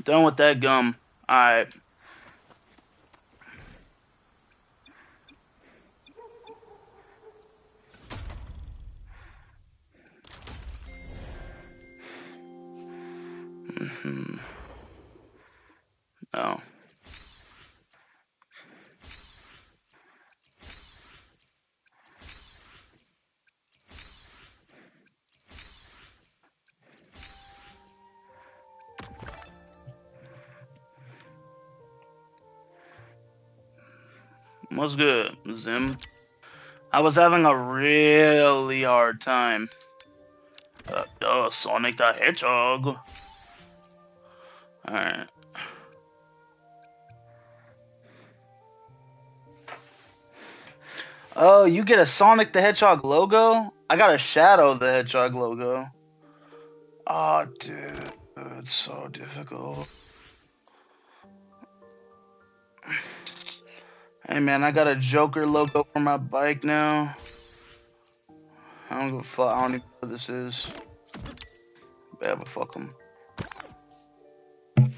Done with that gum. Alright. No. What's good, Zim? I was having a really hard time. Sonic the Hedgehog. Alright. Oh, you get a Sonic the Hedgehog logo? I got a Shadow the Hedgehog logo. Oh, dude. It's so difficult. Hey, man, I got a Joker logo for my bike now. I don't give a fuck. I don't even know what this is. Yeah, but fuck them.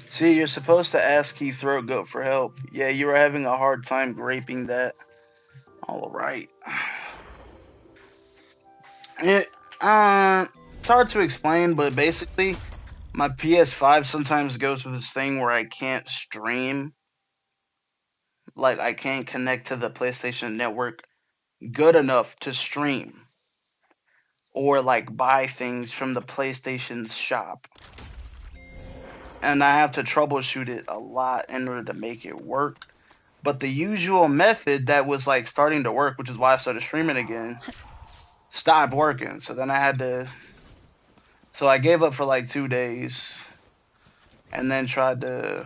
See, you're supposed to ask Key Throat Goat for help. Yeah, you were having a hard time graping that. Alright. It's hard to explain, but basically, my PS5 sometimes goes to this thing where I can't stream. Like, I can't connect to the PlayStation Network good enough to stream. Or, like, buy things from the PlayStation's shop. And I have to troubleshoot it a lot in order to make it work. But the usual method that was, like, starting to work, which is why I started streaming again, stopped working. So then I had to... So I gave up for, like, 2 days. And then tried to...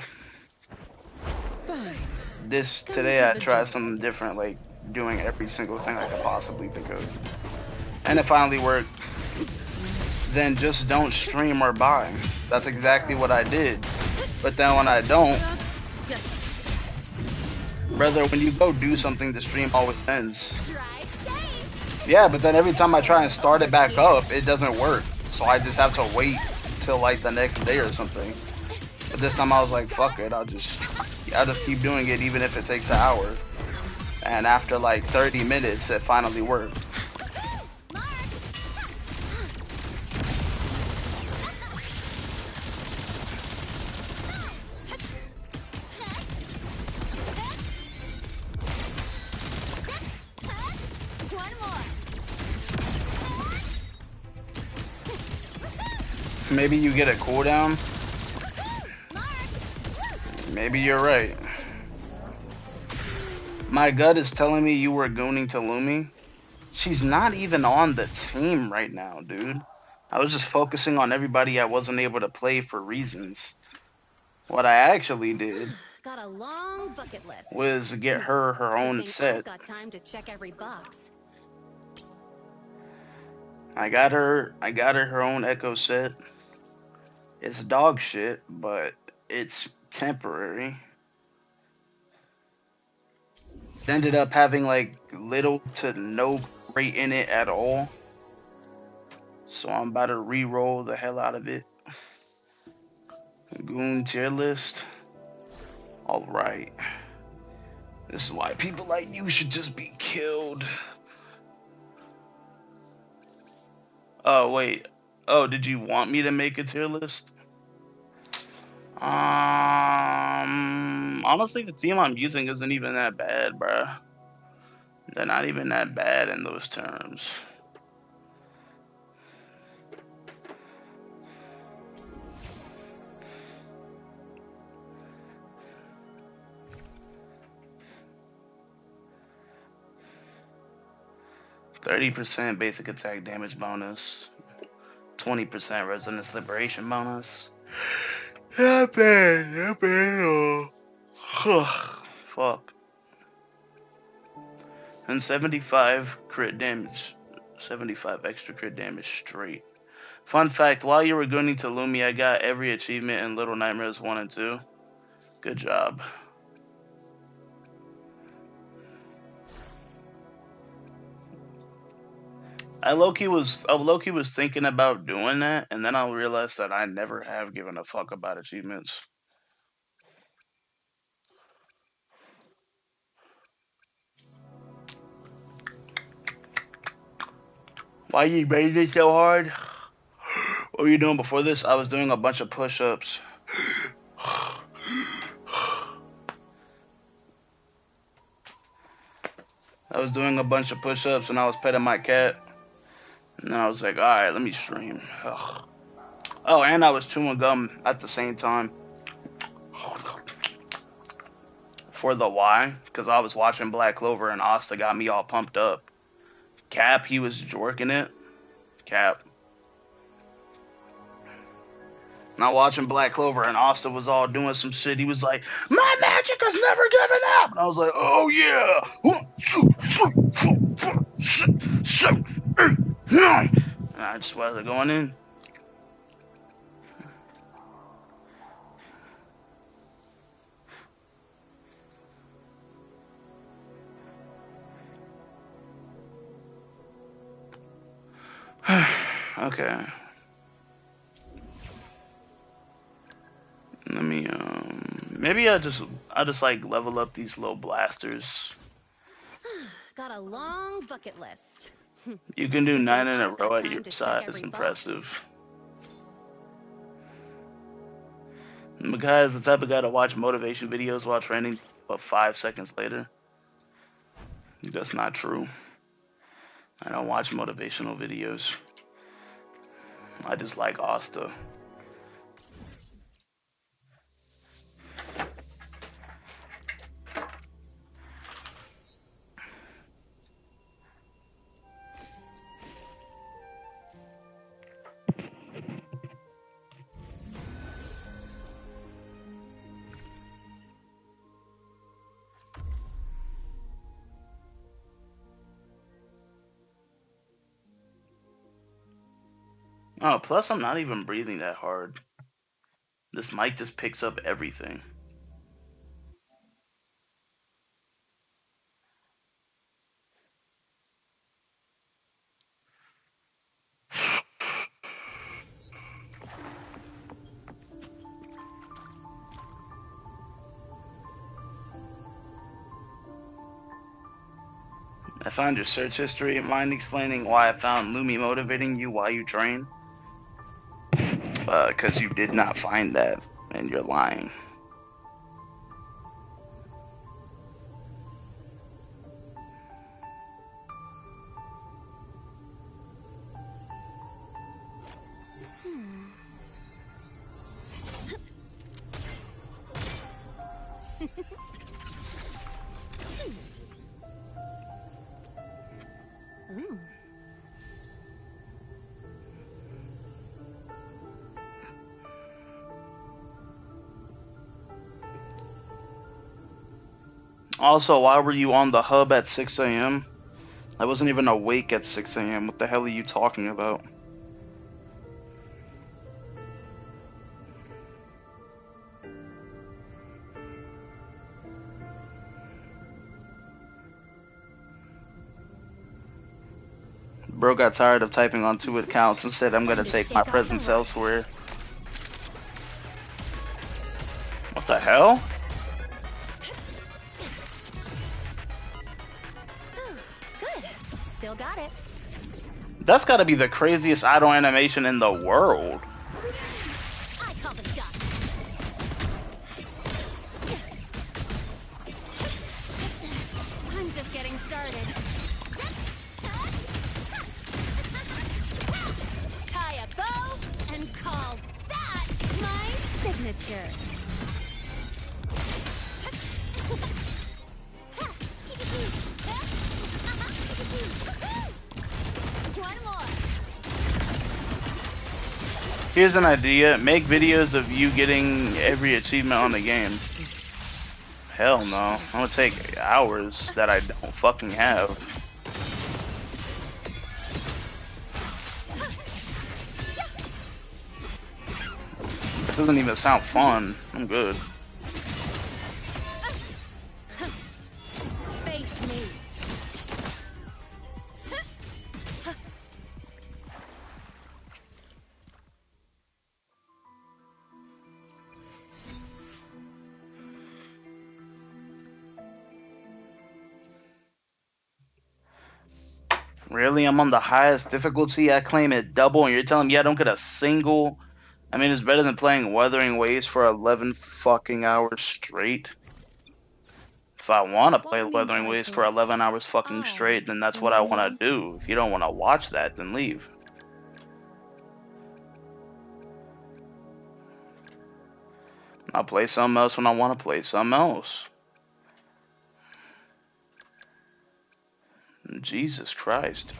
Today I tried something different, like doing every single thing I could possibly think of. And it finally worked. Then just don't stream or buy. That's exactly what I did. But then when I don't, brother, when you go do something, the stream always ends. Yeah, but then every time I try and start it back up, it doesn't work. So I just have to wait till like the next day or something. But this time I was like, fuck it, I'll just keep doing it even if it takes an hour. And after like 30 minutes, it finally worked. Maybe you get a cooldown. Maybe you're right. My gut is telling me you were gooning to Lumi. She's not even on the team right now, dude. I was just focusing on everybody I wasn't able to play for reasons. What I actually did got a long bucket list. was get her own set. Got time to check every box. I got her her own Echo set. It's dog shit, but it's temporary. It ended up having like little to no rate in it at all. So I'm about to re-roll the hell out of it. Goon tier list. Alright. This is why people like you should just be killed. Oh, wait. Oh, did you want me to make a tier list? Honestly, the team I'm using isn't even that bad, bruh. They're not even that bad in those terms. %30 basic attack damage bonus. 20% resonance liberation bonus. Not bad, not bad at all. Fuck. And 75 crit damage. 75 extra crit damage straight. Fun fact, while you were going to Lumi, I got every achievement in Little Nightmares 1 and 2. Good job. I low-key was thinking about doing that, and then I realized that I never have given a fuck about achievements. Why you breathing so hard? What were you doing before this? I was doing a bunch of push-ups. I was doing a bunch of push-ups and I was petting my cat. And then I was like, alright, let me stream. Ugh. Oh, and I was chewing gum at the same time. For the why? Because I was watching Black Clover and Asta got me all pumped up. Cap, he was jorking it. Cap. Not watching Black Clover and Asta was all doing some shit. He was like, my magic has never given up. And I was like, oh yeah. 1, 2, 3, 4, 5, 6, 7, 8, 9. And I just wasn't going in. Okay. Let me maybe I just like level up these little blasters. Got a long bucket list. You can do 9 in a I've got row at time your to check size. every box. Impressive. Makhaix is the type of guy to watch motivation videos while training, but 5 seconds later. That's not true. I don't watch motivational videos. I just like Asta. Oh, plus I'm not even breathing that hard. This mic just picks up everything. I found your search history. Mind explaining why I found Lumi motivating you while you train? Because you did not find that, and you're lying. Also, why were you on the hub at 6 a.m.? I wasn't even awake at 6 a.m. What the hell are you talking about? Bro got tired of typing on 2 accounts and said, I'm gonna take my presence elsewhere. What the hell? Good. Still got it. That's gotta be the craziest idle animation in the world. I call the shot. I'm just getting started. Tie a bow and call that my signature. One more. Here's an idea. Make videos of you getting every achievement on the game. Hell no. I'm gonna take hours that I don't fucking have. It doesn't even sound fun. I'm good. Face me. Really? I'm on the highest difficulty. I claim it double, and you're telling me I don't get a single. I mean, it's better than playing Wuthering Waves for 11 fucking hours straight. If I want to While play the moon Wuthering Waves for cycles, 11 hours fucking I straight, then that's what I remain the want to monkey. do. If you don't want to watch that, then leave. I'll play something else when I want to play something else. Jesus Christ.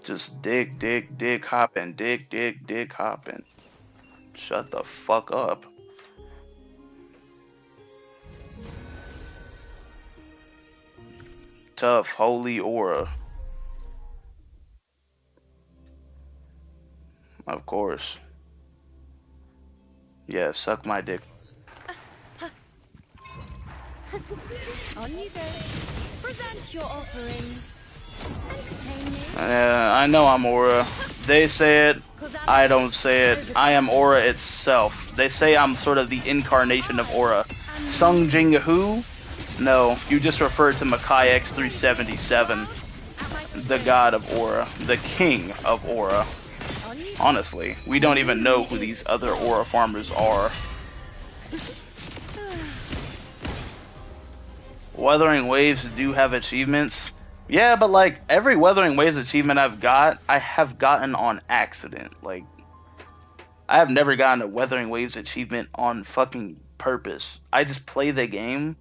Just dig, hopping, dig, hopping. Shut the fuck up. Tough, holy aura. Of course. Yeah, suck my dick. On you go. Present your offerings. Entertain me. I know I'm aura. They say it. I Causality don't say it. I am overturned. aura itself. They say I'm sort of the incarnation of aura. And Sung Jing who? No, you just referred to Makhaix377, at my the service. god of aura, the king of aura. On you go. Honestly, we don't even know who these other aura farmers are. Wuthering Waves do have achievements. Yeah, but like every Wuthering Waves achievement I have gotten on accident. Like, I have never gotten a Wuthering Waves achievement on fucking purpose. I just play the game,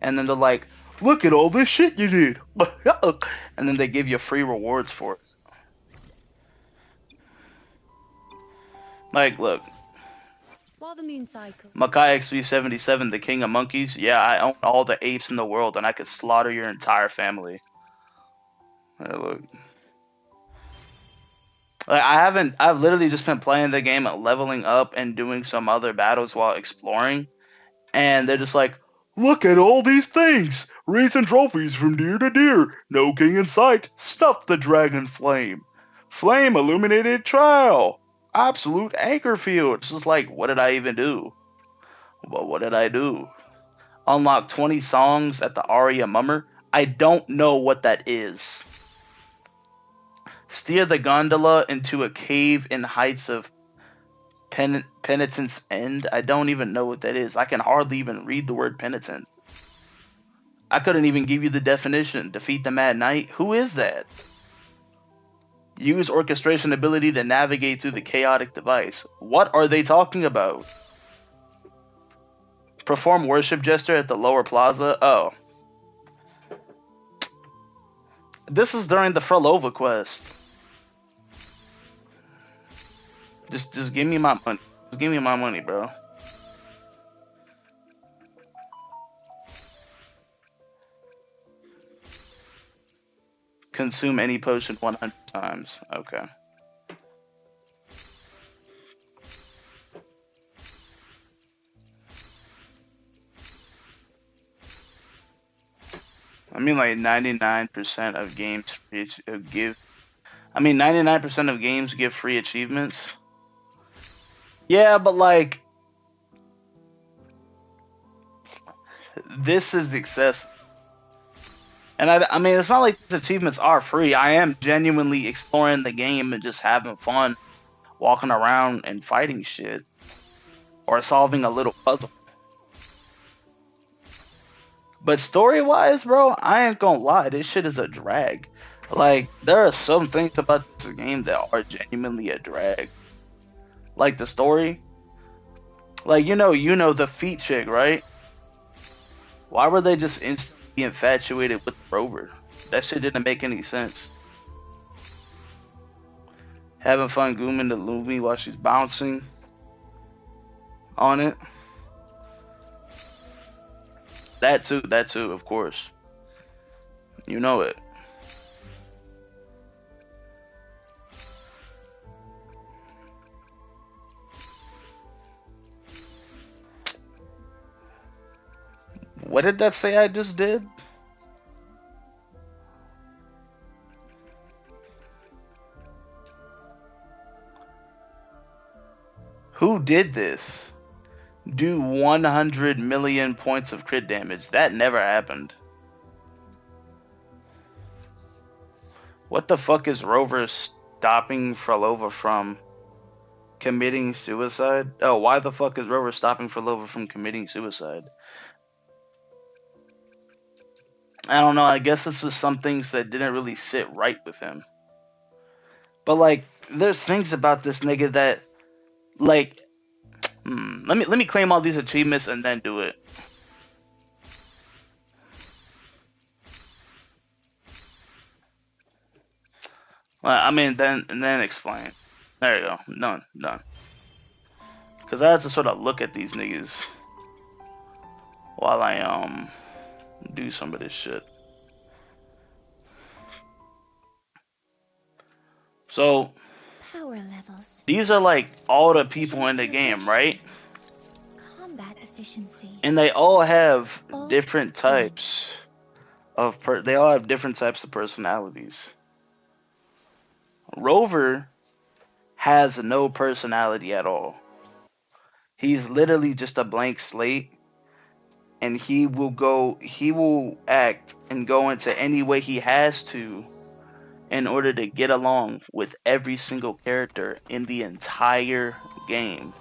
and then they're like, look at all this shit you did. And then they give you free rewards for it. Like, look, While the moon cycles. Makhaix377, the king of monkeys. Yeah, I own all the apes in the world, and I could slaughter your entire family. Look. Like, I've literally just been playing the game, leveling up and doing some other battles while exploring, and they're just like, look at all these things! Recent trophies from deer to deer, no king in sight, stuff the dragon flame. Flame illuminated trial, absolute anchor field. It's just like, what did I even do? Well, what did I do? Unlock 20 songs at the Aria Mummer? I don't know what that is. Steer the gondola into a cave in heights of Penitence End? I don't even know what that is. I can hardly even read the word penitent. I couldn't even give you the definition. Defeat the Mad Knight? Who is that? Use orchestration ability to navigate through the chaotic device. What are they talking about? Perform worship gesture at the lower plaza? Oh. This is during the Frolova quest. Just give me my money. Just give me my money, bro. Consume any potion 100 times. Okay. I mean, like 99% of games give. I mean, 99% of games give free achievements. Yeah, but like, this is excessive. And I mean, it's not like these achievements are free. I am genuinely exploring the game and just having fun, walking around and fighting shit, or solving a little puzzle. But story-wise, bro, I ain't gonna lie, this shit is a drag. Like, there are some things about this game that are genuinely a drag. Like the story. Like, the feet chick, right? Why were they just instantly infatuated with Rover? That shit didn't make any sense. Having fun gooming the Lumi while she's bouncing on it. That too, of course. You know it. What did that say I just did? Who did this? do 100 million points of crit damage. That never happened. What the fuck is Rover stopping Frolova from committing suicide? Oh, why the fuck is Rover stopping Frolova from committing suicide? I don't know. I guess it's just some things that didn't really sit right with him. But like, there's things about this nigga that, like, let me claim all these achievements and then do it. Well, I mean, then explain. There you go. Done. Because I had to sort of look at these niggas while I do some of this shit. So Power levels. these are like all the people in the game, right? Combat efficiency. And they all have All different types of they all have different types of personalities. Rover has no personality at all. He's literally just a blank slate, and he will act and go into any way he has to in order to get along with every single character in the entire game.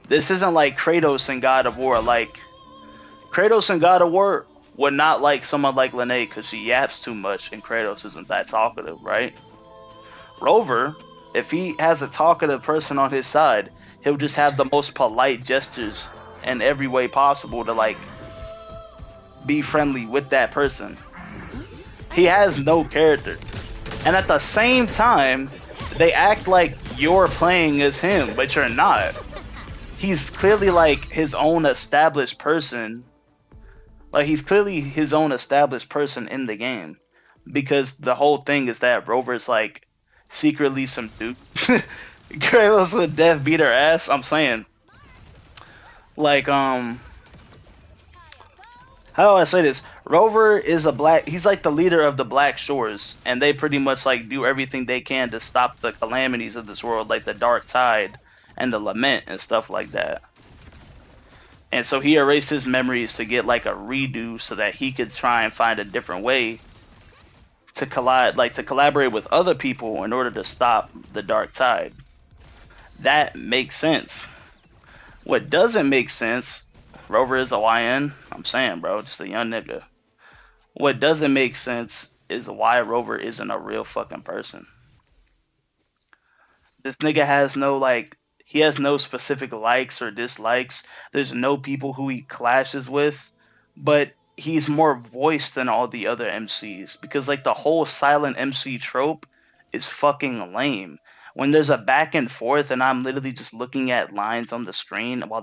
This isn't like Kratos in God of War. Like, Kratos in God of War would not like someone like Linnea because she yaps too much and Kratos isn't that talkative, right? Rover, if he has a talkative person on his side, he'll just have the most polite gestures in every way possible to like be friendly with that person. He has no character. And at the same time, they act like you're playing as him, but you're not. He's clearly like his own established person. Like, he's clearly his own established person in the game. Because the whole thing is that Rover's like secretly some dude. Kratos with death beat her ass. I'm saying. Like, how do I say this? Rover is he's like the leader of the Black Shores, and they pretty much like do everything they can to stop the calamities of this world, like the Dark Tide and the Lament and stuff like that. And so he erased his memories to get like a redo so that he could try and find a different way to collaborate with other people in order to stop the Dark Tide. That makes sense. What doesn't make sense, Rover is a YN. I'm saying, bro, just a young nigga. What doesn't make sense is why Rover isn't a real fucking person. This nigga has he has no specific likes or dislikes. There's no people who he clashes with, but he's more voiced than all the other MCs because like the whole silent MC trope is fucking lame. When there's a back and forth and I'm literally just looking at lines on the screen while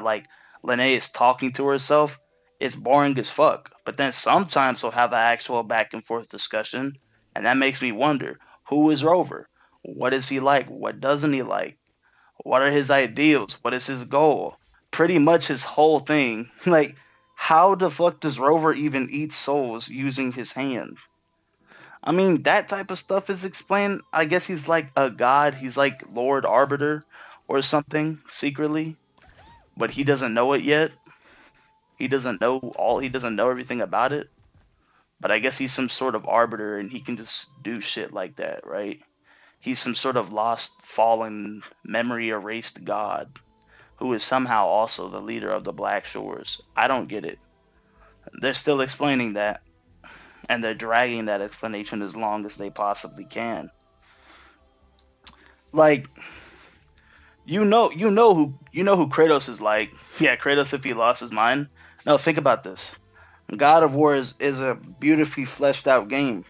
like Linnea is talking to herself, it's boring as fuck. But then sometimes we'll have an actual back and forth discussion, and that makes me wonder, who is Rover? What is he like? What doesn't he like? What are his ideals? What is his goal? Pretty much his whole thing. Like, how the fuck does Rover even eat souls using his hand? I mean, that type of stuff is explained. I guess he's like a god. He's like Lord Arbiter or something secretly, but he doesn't know it yet. He doesn't know everything about it. But I guess he's some sort of arbiter and he can just do shit like that, right? He's some sort of lost, fallen, memory erased god who is somehow also the leader of the Black Shores. I don't get it. They're still explaining that, and they're dragging that explanation as long as they possibly can. Like, you know who Kratos is like. Yeah, Kratos if he lost his mind. No, think about this. God of War is a beautifully fleshed out game.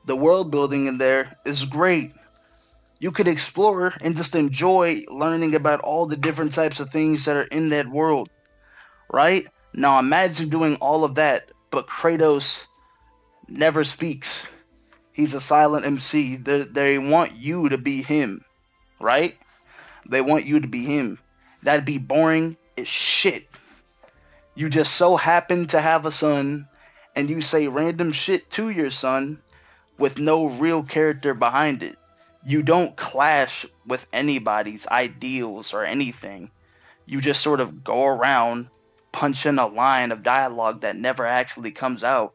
The world building in there is great. You could explore and just enjoy learning about all the different types of things that are in that world, right? Now imagine doing all of that, but Kratos never speaks. He's a silent MC. They want you to be him, right? They want you to be him. That'd be boring as shit. You just so happen to have a son, and you say random shit to your son with no real character behind it. You don't clash with anybody's ideals or anything. You just sort of go around, punch in a line of dialogue that never actually comes out,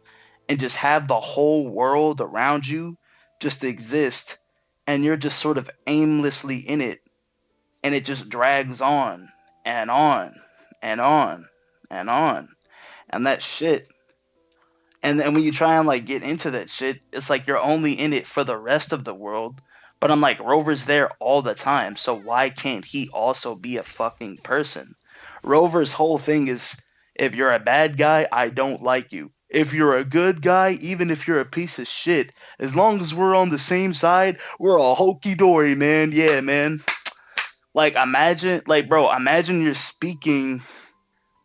and just have the whole world around you just exist, and you're just sort of aimlessly in it, and it just drags on and on and on and on. And that shit, and then when you try and like get into that shit, it's like you're only in it for the rest of the world. But I'm like, Rover's there all the time, so why can't he also be a fucking person? Rover's whole thing is, if you're a bad guy, I don't like you. If you're a good guy, even if you're a piece of shit, as long as we're on the same side, we're all hokey dory, man. Yeah, man. Like imagine, like bro, imagine you're speaking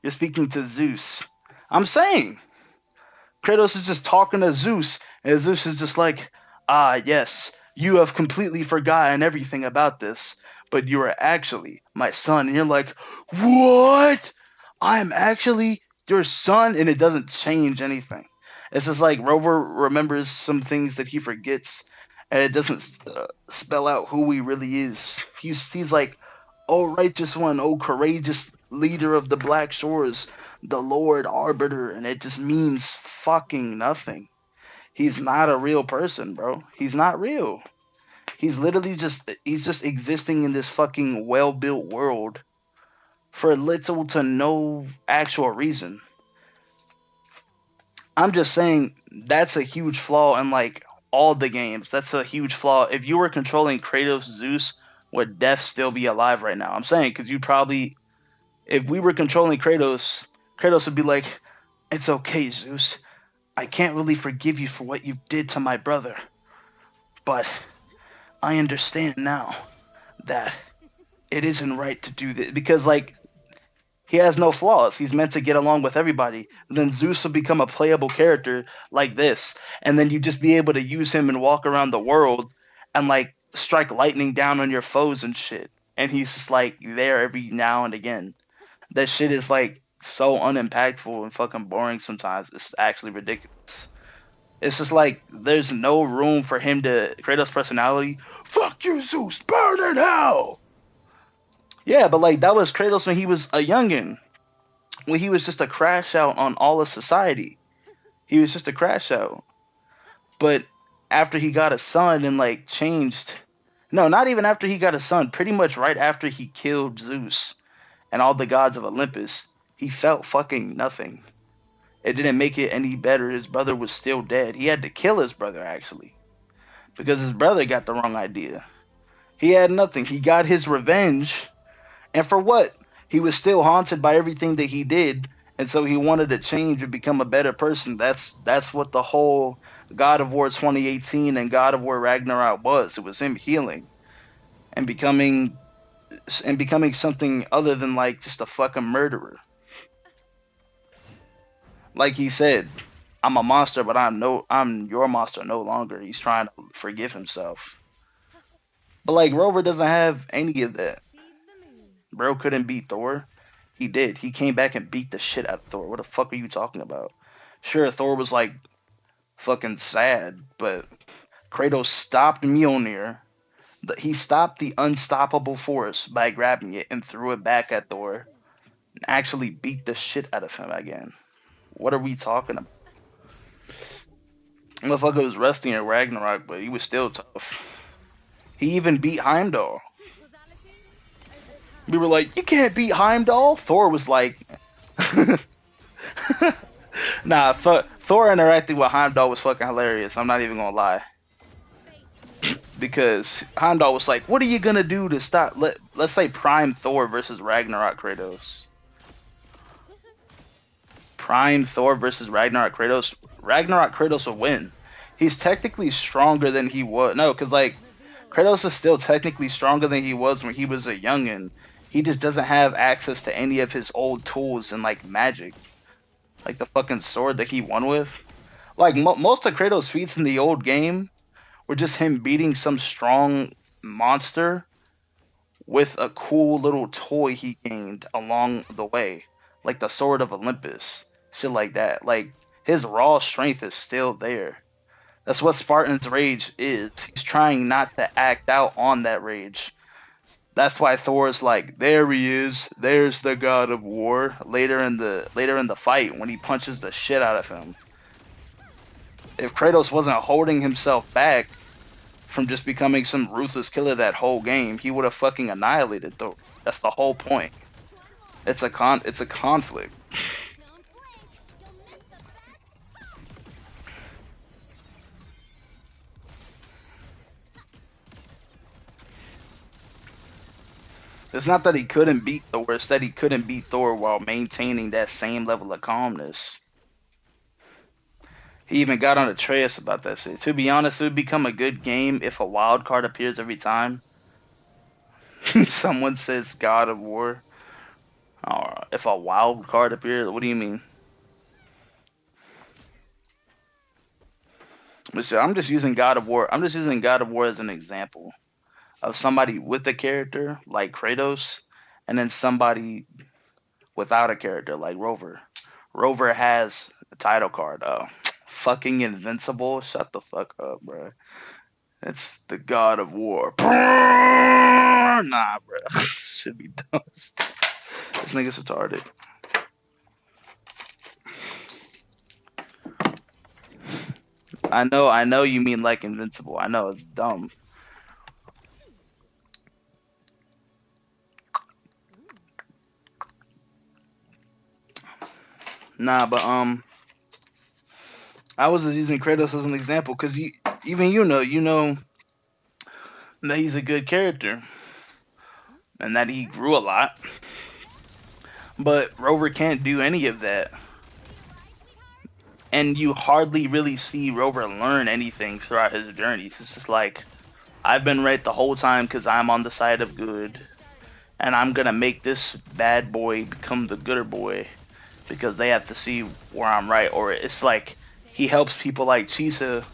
to Zeus. I'm saying Kratos is just talking to Zeus, and Zeus is just like, ah, yes, you have completely forgotten everything about this, but you are actually my son. And you're like, what? I'm actually your son? And it doesn't change anything. It's just like Rover remembers some things that he forgets, and it doesn't spell out who he really is. He's like, oh, righteous one, oh, courageous leader of the Black Shores, the Lord Arbiter, and it just means fucking nothing. He's not a real person, bro. He's not real. He's just existing in this fucking well-built world for little to no actual reason. I'm just saying that's a huge flaw in like all the games. That's a huge flaw. If you were controlling Kratos, Zeus would Death still be alive right now? I'm saying because you probably, if we were controlling Kratos, Kratos would be like, "It's okay, Zeus. I can't really forgive you for what you did to my brother, but I understand now that it isn't right to do this because like he has no flaws. He's meant to get along with everybody. And then Zeus will become a playable character like this, and then you just be able to use him and walk around the world and like strike lightning down on your foes and shit. And he's just like there every now and again. That shit is like so unimpactful and fucking boring sometimes. It's actually ridiculous. It's just like there's no room for him to Kratos' personality. Fuck you, Zeus, burn in hell. Yeah, but like that was Kratos when he was a youngin, when he was just a crash out on all of society. He was just a crash out. But after he got a son and like changed, no, not even after he got a son, pretty much right after he killed Zeus and all the gods of Olympus, he felt fucking nothing. It didn't make it any better. His brother was still dead. He had to kill his brother actually because his brother got the wrong idea. He had nothing. He got his revenge. And for what? He was still haunted by everything that he did, and so he wanted to change and become a better person. That's what the whole God of War 2018 and God of War Ragnarok was. It was him healing and becoming something other than like just a fucking murderer. Like he said, I'm a monster, but I'm your monster no longer. He's trying to forgive himself. But like Rover doesn't have any of that. Seize the moon. Bro couldn't beat Thor. He did. He came back and beat the shit out of Thor. What the fuck are you talking about? Sure, Thor was like fucking sad, but Kratos stopped Mjolnir. He stopped the unstoppable force by grabbing it and threw it back at Thor and actually beat the shit out of him again. What are we talking about? Motherfucker was resting at Ragnarok, but he was still tough. He even beat Heimdall. Causality over We were time. like, you can't beat Heimdall. Thor was like, nah. Thor interacting with Heimdall was fucking hilarious. I'm not even gonna lie, Face me. because Heimdall was like, "What are you gonna do to stop?" Let's say Prime Thor versus Ragnarok Kratos. Prime Thor versus Ragnarok Kratos. Ragnarok Kratos will win. He's technically stronger than he was. No, because like Kratos is still technically stronger than he was when he was a youngin. He just doesn't have access to any of his old tools and like magic, like the fucking sword that he won with. Like most of Kratos' feats in the old game were just him beating some strong monster with a cool little toy he gained along the way, like the Sword of Olympus, shit like that. Like his raw strength is still there. That's what Spartan's rage is. He's trying not to act out on that rage. That's why Thor's like, there he is. There's the god of war. Later in the fight, when he punches the shit out of him. If Kratos wasn't holding himself back from just becoming some ruthless killer that whole game, he would have fucking annihilated Thor. That's the whole point. It's a conflict. Don't blink. You'll miss the best. It's not that he couldn't beat Thor, it's that he couldn't beat Thor while maintaining that same level of calmness. He even got on Atreus about that shit. To be honest, it would become a good game if a wild card appears every time someone says God of War. Or if a wild card appears, what do you mean? Listen, I'm just using God of War. I'm just using God of War as an example of somebody with a character like Kratos, and then somebody without a character like Rover. Rover has a title card. Fucking invincible. Shut the fuck up, bro. It's the God of War. Nah, bro. Should be dumb. This nigga's retarded. I know you mean like invincible. I know it's dumb. Nah, but I was just using Kratos as an example because even you know that he's a good character and that he grew a lot. But Rover can't do any of that, and you hardly really see Rover learn anything throughout his journeys. It's just like I've been right the whole time because I'm on the side of good, and I'm gonna make this bad boy become the gooder boy because they have to see where I'm right. Or it's like he helps people like Chisa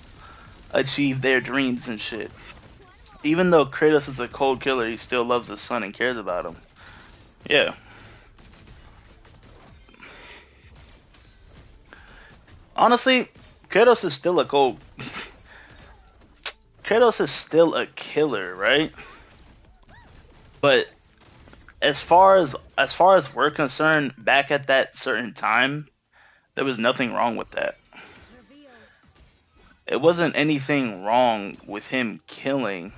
achieve their dreams and shit. Even though Kratos is a cold killer, he still loves his son and cares about him. Yeah. Honestly, Kratos is still a cold. Kratos is still a killer, right? But as far as we're concerned, back at that certain time, there was nothing wrong with that. Revealed. It wasn't anything wrong with him killing,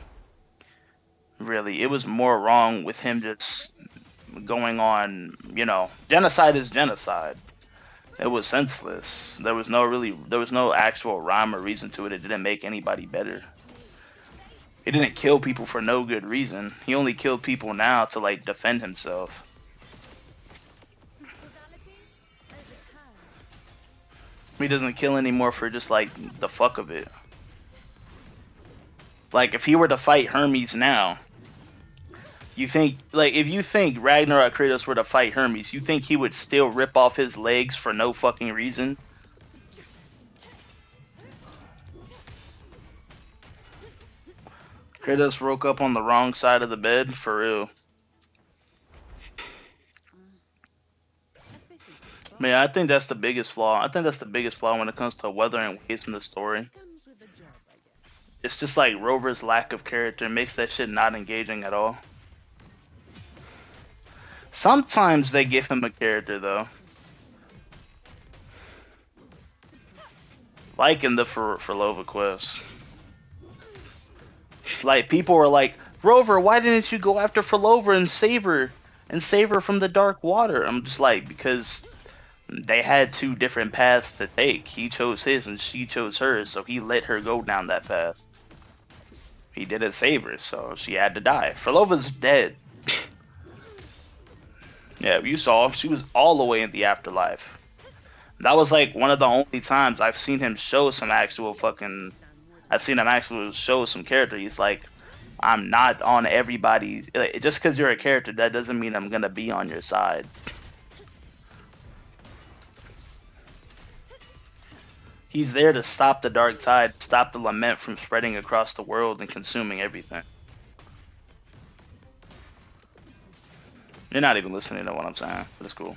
really. It was more wrong with him just going on, genocide is genocide. It was senseless. There was no actual rhyme or reason to it. It didn't make anybody better. He didn't kill people for no good reason. He only killed people now to like defend himself. Causality overturned. He doesn't kill anymore for just like the fuck of it. Like if he were to fight Hermes now, you think like if you think Ragnarok Kratos were to fight Hermes, you think he would still rip off his legs for no fucking reason? Kratos woke up on the wrong side of the bed for real. Efficiency Man, bar I think that's the biggest flaw. I think that's the biggest flaw when it comes to Wuthering Waves in the story. comes with the job, I guess. It's just like Rover's lack of character makes that shit not engaging at all. Sometimes they give him a character though, like in the Lova quest. Like people were like, Rover, why didn't you go after Forlova and save her from the dark water? I'm just like, because they had two different paths to take. He chose his and she chose hers, so he let her go down that path. He didn't save her, so she had to die. Forlova's dead. Yeah, you saw she was all the way in the afterlife. That was like one of the only times I've seen him show some actual fucking. I've seen him actually show some character. He's like, I'm not on everybody's. Like, just because you're a character, that doesn't mean I'm gonna be on your side. He's there to stop the dark tide, stop the lament from spreading across the world and consuming everything. You're not even listening to what I'm saying, but it's cool.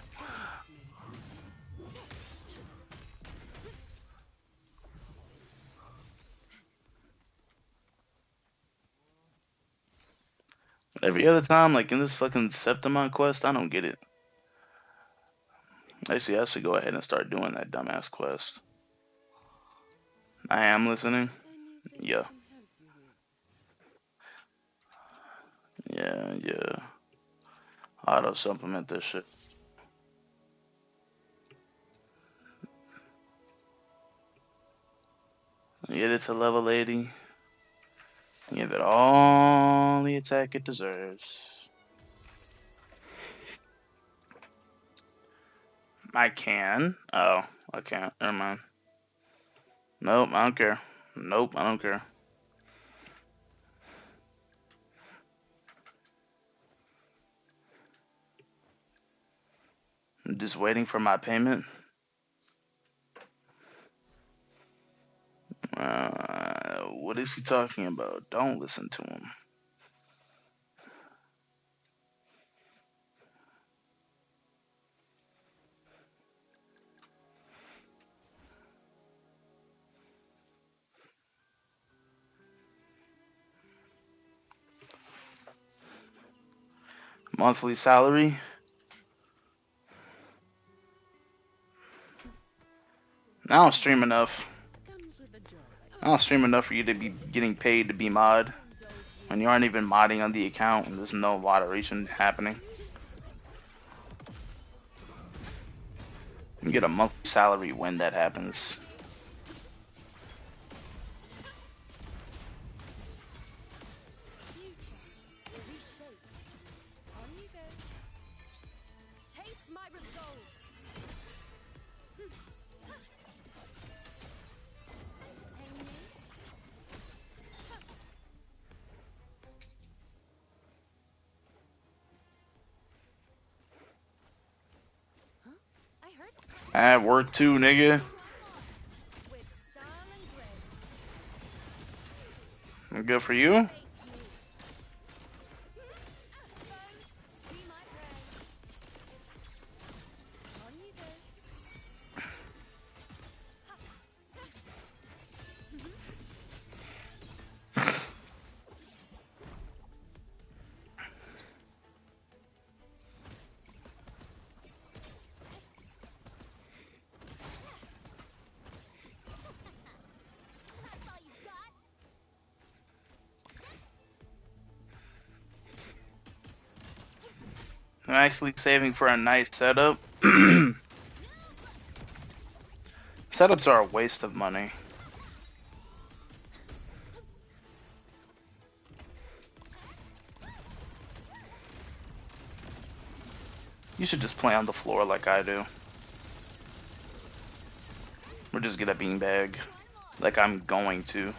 Every other time, like in this fucking Septimon quest, I don't get it. Actually, I should go ahead and start doing that dumbass quest. I am listening. Anything Yeah, I can help you with? yeah. Auto supplement this shit. Get it to level 80. Give it all the attack it deserves. I can. Oh, I can't. Never mind. Nope, I don't care. Nope, I don't care. I'm just waiting for my payment. What is he talking about? Don't listen to him. Monthly salary? I don't stream enough. Comes with the job. I don't stream enough for you to be getting paid to be mod. Indulge you. When you aren't even modding on the account and there's no moderation happening. You get a monthly salary when that happens. Future reshape. On you go. Taste my resolve. Entertain me. Huh? I heard I work too, nigga. with style and grace. Good for you. Face me. Foes, be my prey. On you go. That's all you got? I'm actually saving for a nice setup. Setups are a waste of money. You should just play on the floor like I do. Or just get a beanbag. Like I'm going to.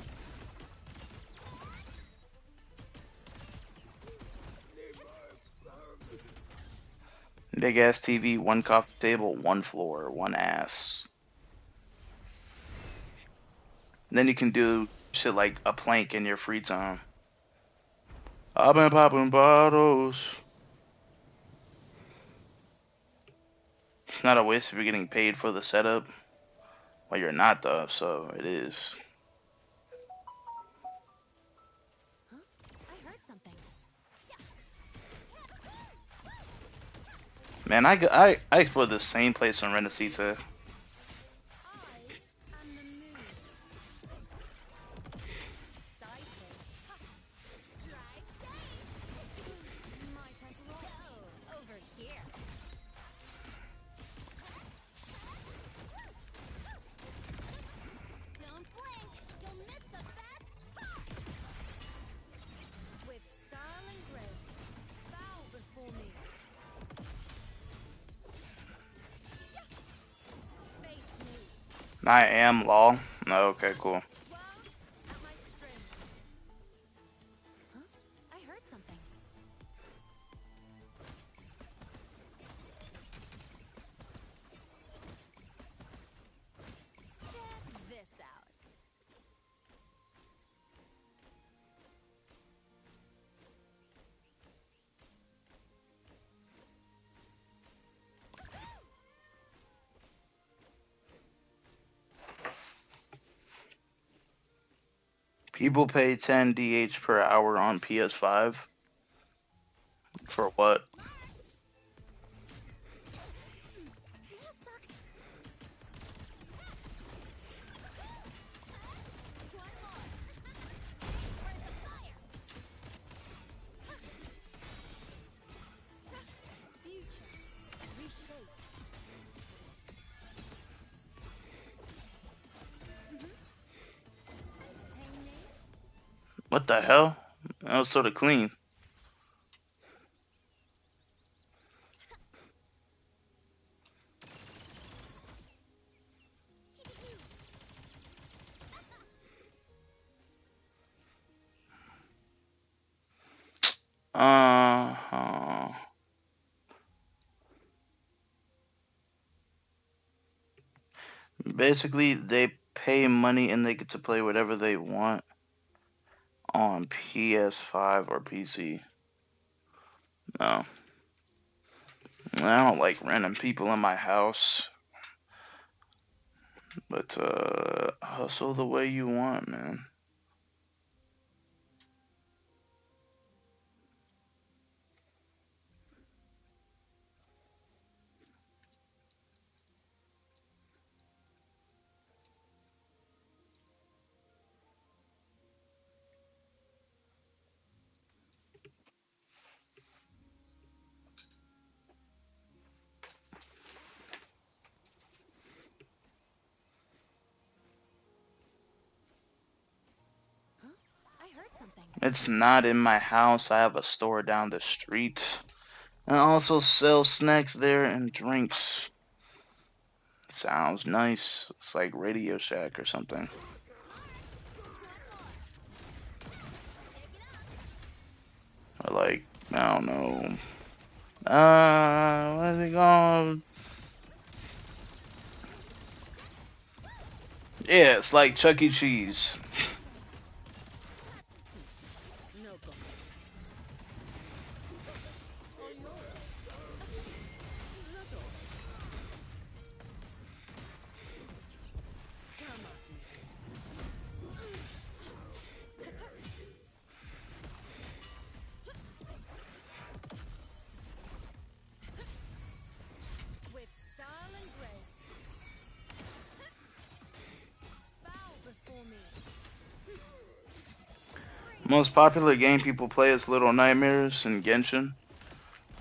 Big ass TV, one coffee table, one floor, one ass. Then you can do shit like a plank in your free time. I've been popping bottles. It's not a waste if you're getting paid for the setup. Well, you're not though, so it is. Huh? I heard something. Man, I explored the same place on Renacita. I am the moon. Psychic. Drive safe. My turn to roll. Go over here. Don't blink. You'll miss the best part. With style and grace. Bow before me. Face me. I am law. Okay, cool. World at my strength. Huh? I heard something. Check this out. People pay 10 DH per hour on PS5. For what? That sucked. One more. Where's the fire? Future. Reshape. Entertain me. What the hell? That was sort of clean. Uh, Basically, they pay money and they get to play whatever they want on PS5 or PC. No, I don't like random people in my house, but hustle the way you want, man. Huh? I heard something. It's not in my house. I have a store down the street. And I also sell snacks there and drinks. Sounds nice. It's like Radio Shack or something. Or like, I don't know. What is it called? Yeah, it's like Chuck E. Cheese. No comments. All yours. Little. Come at me. With style and grace. Bow before me. Most popular game people play is Little Nightmares and Genshin.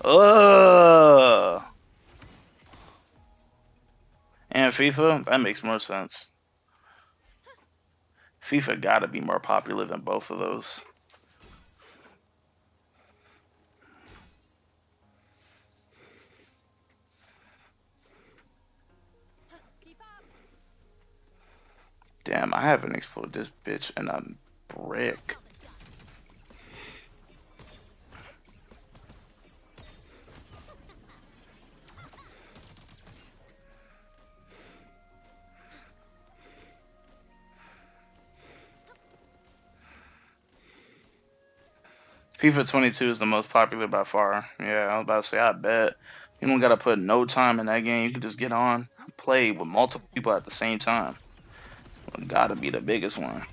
Ugh. And FIFA? That makes more sense. FIFA gotta be more popular than both of those. Keep up. Damn, I haven't exploded this bitch in a brick. Call the shot. FIFA 22 is the most popular by far. Yeah, I was about to say, I bet. You don't gotta put no time in that game. You can just get on, play with multiple people at the same time. Gotta be the biggest one.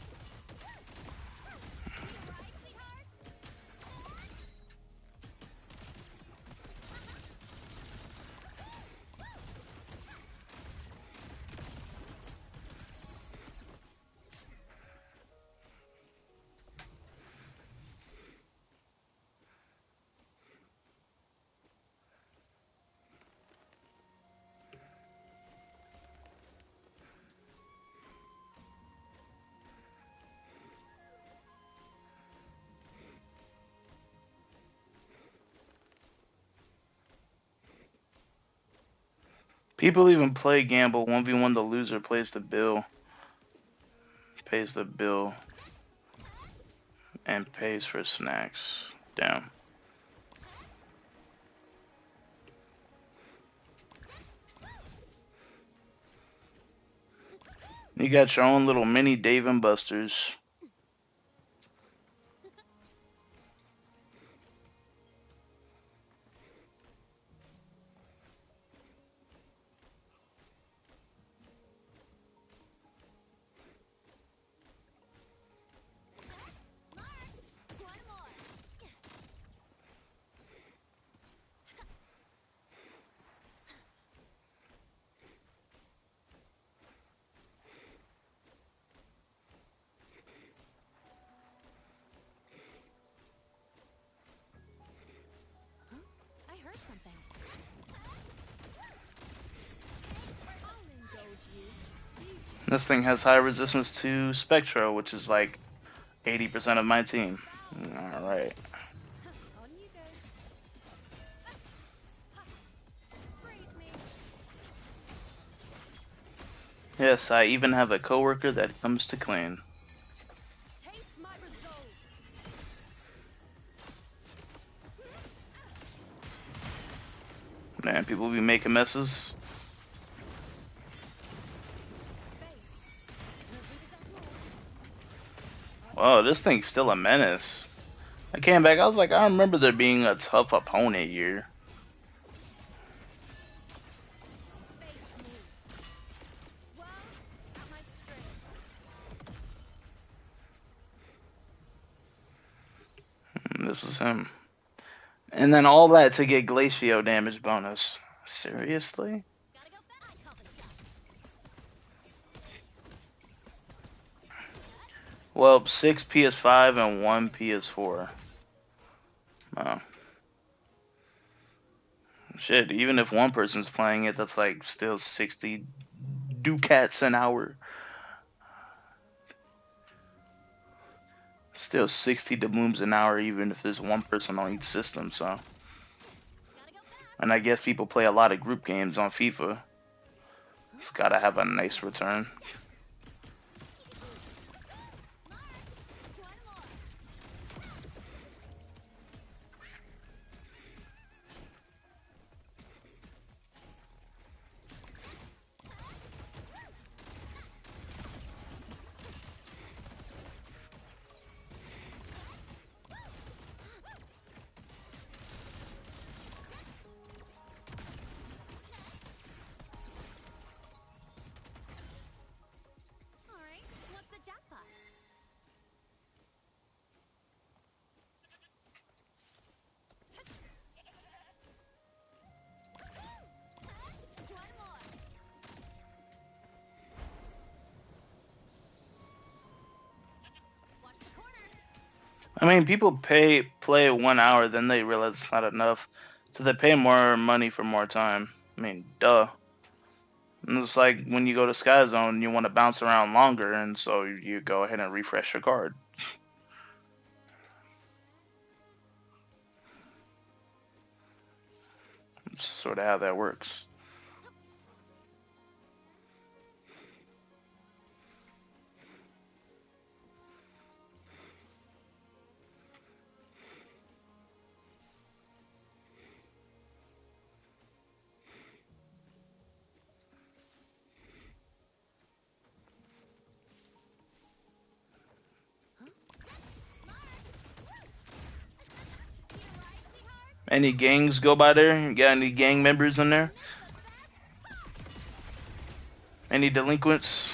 People even play gamble 1v1. The loser pays the bill, and pays for snacks. Damn. You got your own little mini Dave and Buster's. One more. something. I'll indulge you. This thing has high resistance to Spectro, which is like 80% of my team. Alright. On you go. Freeze me. Yes, I even have a coworker that comes to clean. Taste my resolve. Man, people be making messes. Fate. No readers at all. Whoa, this thing's still a menace. I came back, I was like, I remember there being a tough opponent here. Face me. Well, at my strength. This is him. And then all that to get Glacio damage bonus. Seriously? Gotta go back. I call the shots. Well, 6 PS5 and 1 PS4. Oh. Shit, even if one person's playing it, that's like still 60 ducats an hour. Still 60 doubloons an hour, even if there's one person on each system, so. Gotta go back. And I guess people play a lot of group games on FIFA. It's gotta have a nice return. One more. All right. What's the jackpot? One more. Watch the corner. I mean, people play 1 hour, then they realize it's not enough. So they pay more money for more time. I mean, duh. And it's like when you go to Sky Zone, you want to bounce around longer, and so you go ahead and refresh your card. It's sort of how that works. Any gangs go by there? You got any gang members in there? Any delinquents?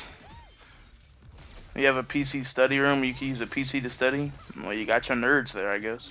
You have a PC study room, you can use a PC to study? Well, you got your nerds there, I guess.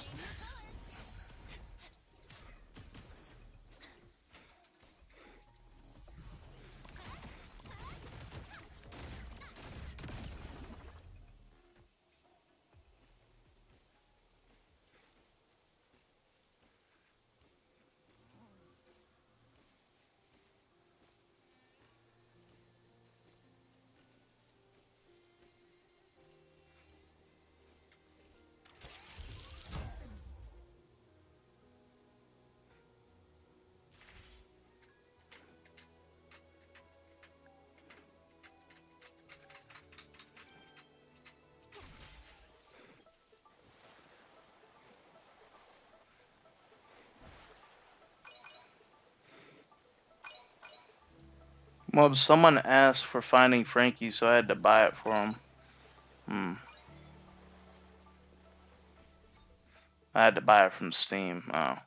Well, someone asked for Finding Frankie, so I had to buy it for him. I had to buy it from Steam. Oh.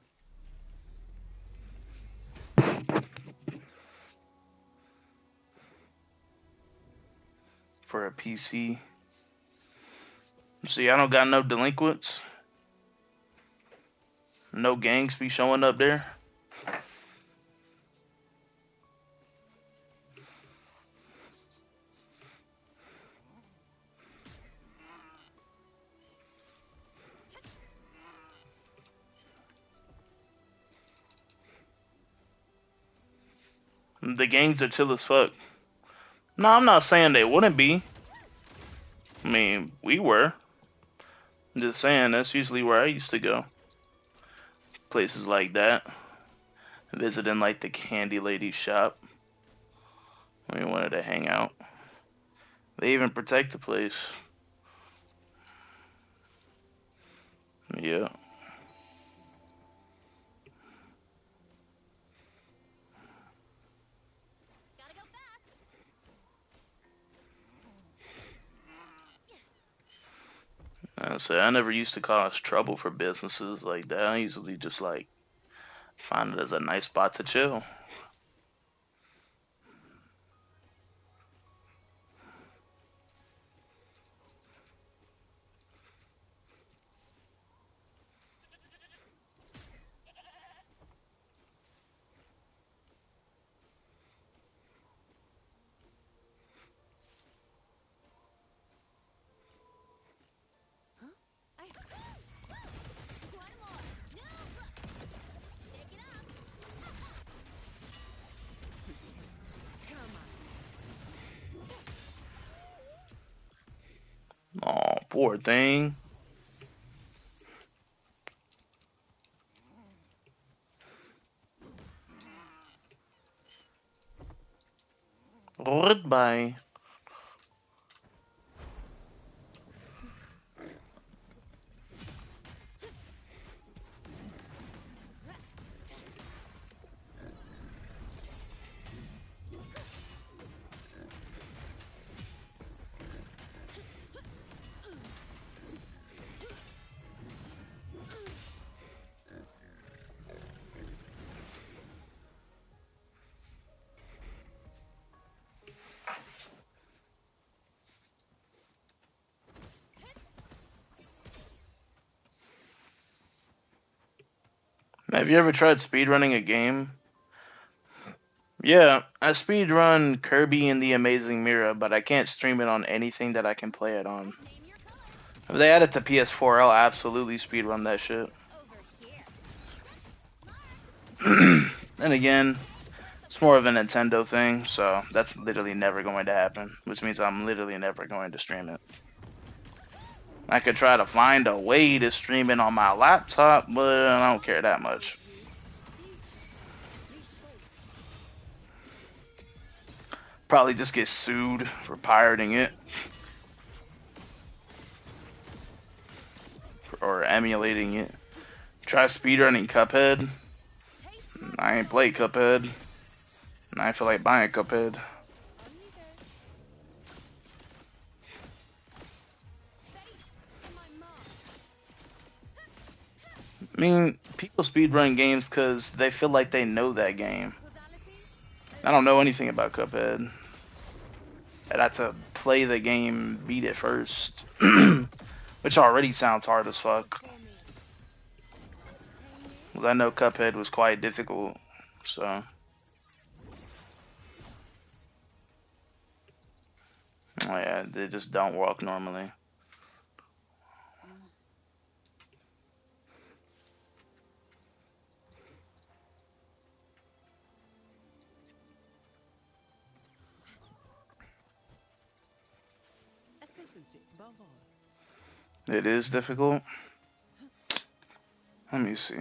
For a PC. See, I don't got no delinquents. No gangs be showing up there. The games are chill as fuck. No, I'm not saying they wouldn't be. I mean, we were. I'm just saying that's usually where I used to go. Places like that. Visiting like the Candy Lady shop. We wanted to hang out. They even protect the place. Yeah. Gotta go fast. I say I never used to cause trouble for businesses like that. I usually just like find it as a nice spot to chill. I one more. No. Pick it up. Come on. Oh, poor thing. Goodbye. Have you ever tried speedrunning a game? Yeah, I speedrun Kirby and the Amazing Mirror, but I can't stream it on anything that I can play it on. Name your color. If they add it to PS4, I'll absolutely speedrun that shit. Over here. And again, it's more of a Nintendo thing, so that's literally never going to happen, which means I'm literally never going to stream it. I could try to find a way to stream it on my laptop, but I don't care that much. Probably just get sued for pirating it. Or emulating it. Try speedrunning Cuphead. I ain't played Cuphead. And I feel like buying Cuphead. I mean, people speedrun games because they feel like they know that game. I don't know anything about Cuphead. I'd have to play the game, beat it first. Which already sounds hard as fuck. Because I know Cuphead was quite difficult, so. Oh yeah, they just don't work normally. It is difficult. Let me see.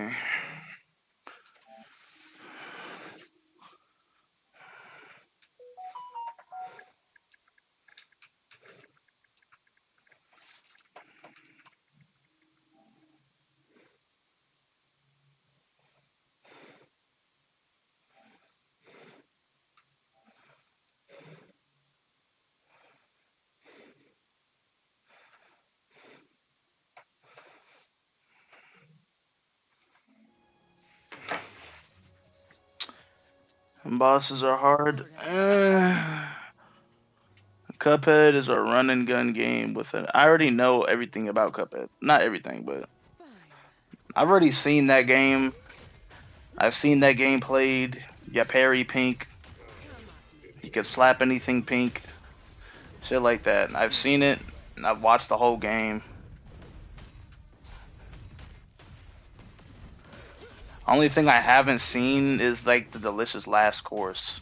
Bosses are hard. Cuphead is a run and gun game with it. I already know everything about Cuphead. Not everything, but I've already seen that game. I've seen that game played. You parry pink. You can slap anything pink. Shit like that. I've seen it, and I've watched the whole game. Only thing I haven't seen is like the delicious last course.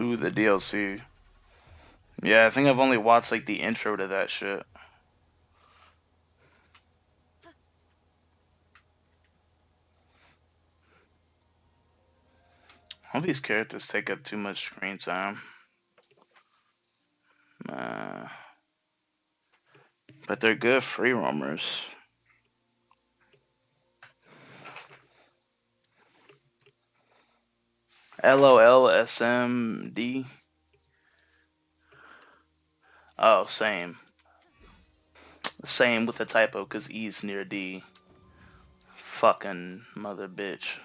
Ooh, the DLC. Yeah, I think I've only watched like the intro to that shit. All these characters take up too much screen time. Uh, but they're good free roamers. LOLSMD. Oh, same. Same with the typo, because E's near D. Fucking mother bitch.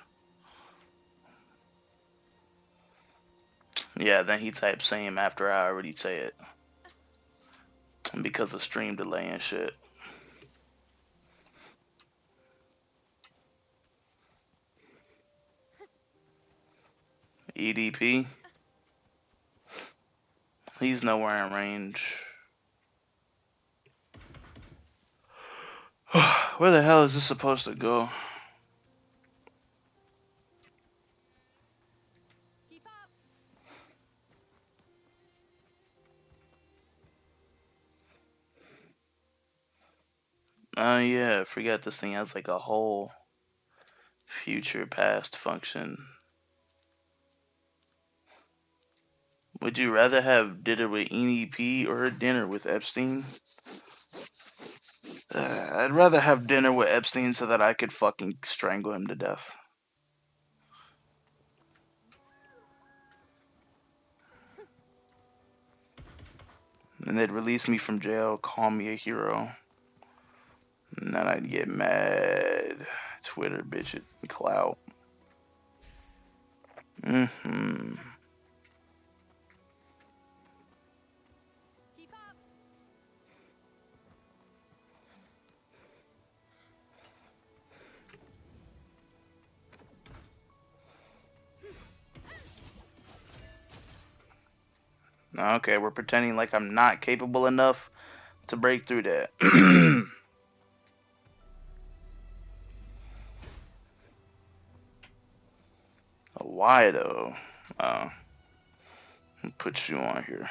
Yeah, then he typed same after I already say it. Because of stream delay and shit. EDP. He's nowhere in range. Where the hell is this supposed to go? Keep up. Oh yeah, I forgot this thing has like a whole future past function. Would you rather have dinner with EDP or dinner with Epstein? I'd rather have dinner with Epstein so that I could fucking strangle him to death. And they'd release me from jail, call me a hero. And then I'd get mad. Twitter bitch it, clout. Mm-hmm. Keep up. Okay, we're pretending like I'm not capable enough to break through that. Why though? Uh, put you on here.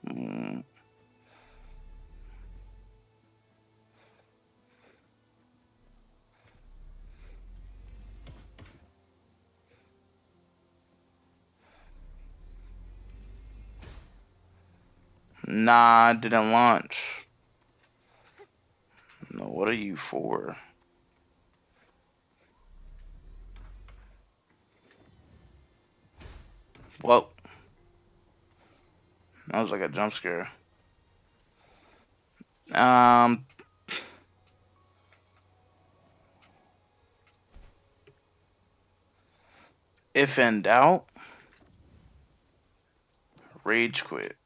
Mm. Nah, I didn't launch. No, what are you for? Well, that was like a jump scare. Um, if in doubt, rage quit.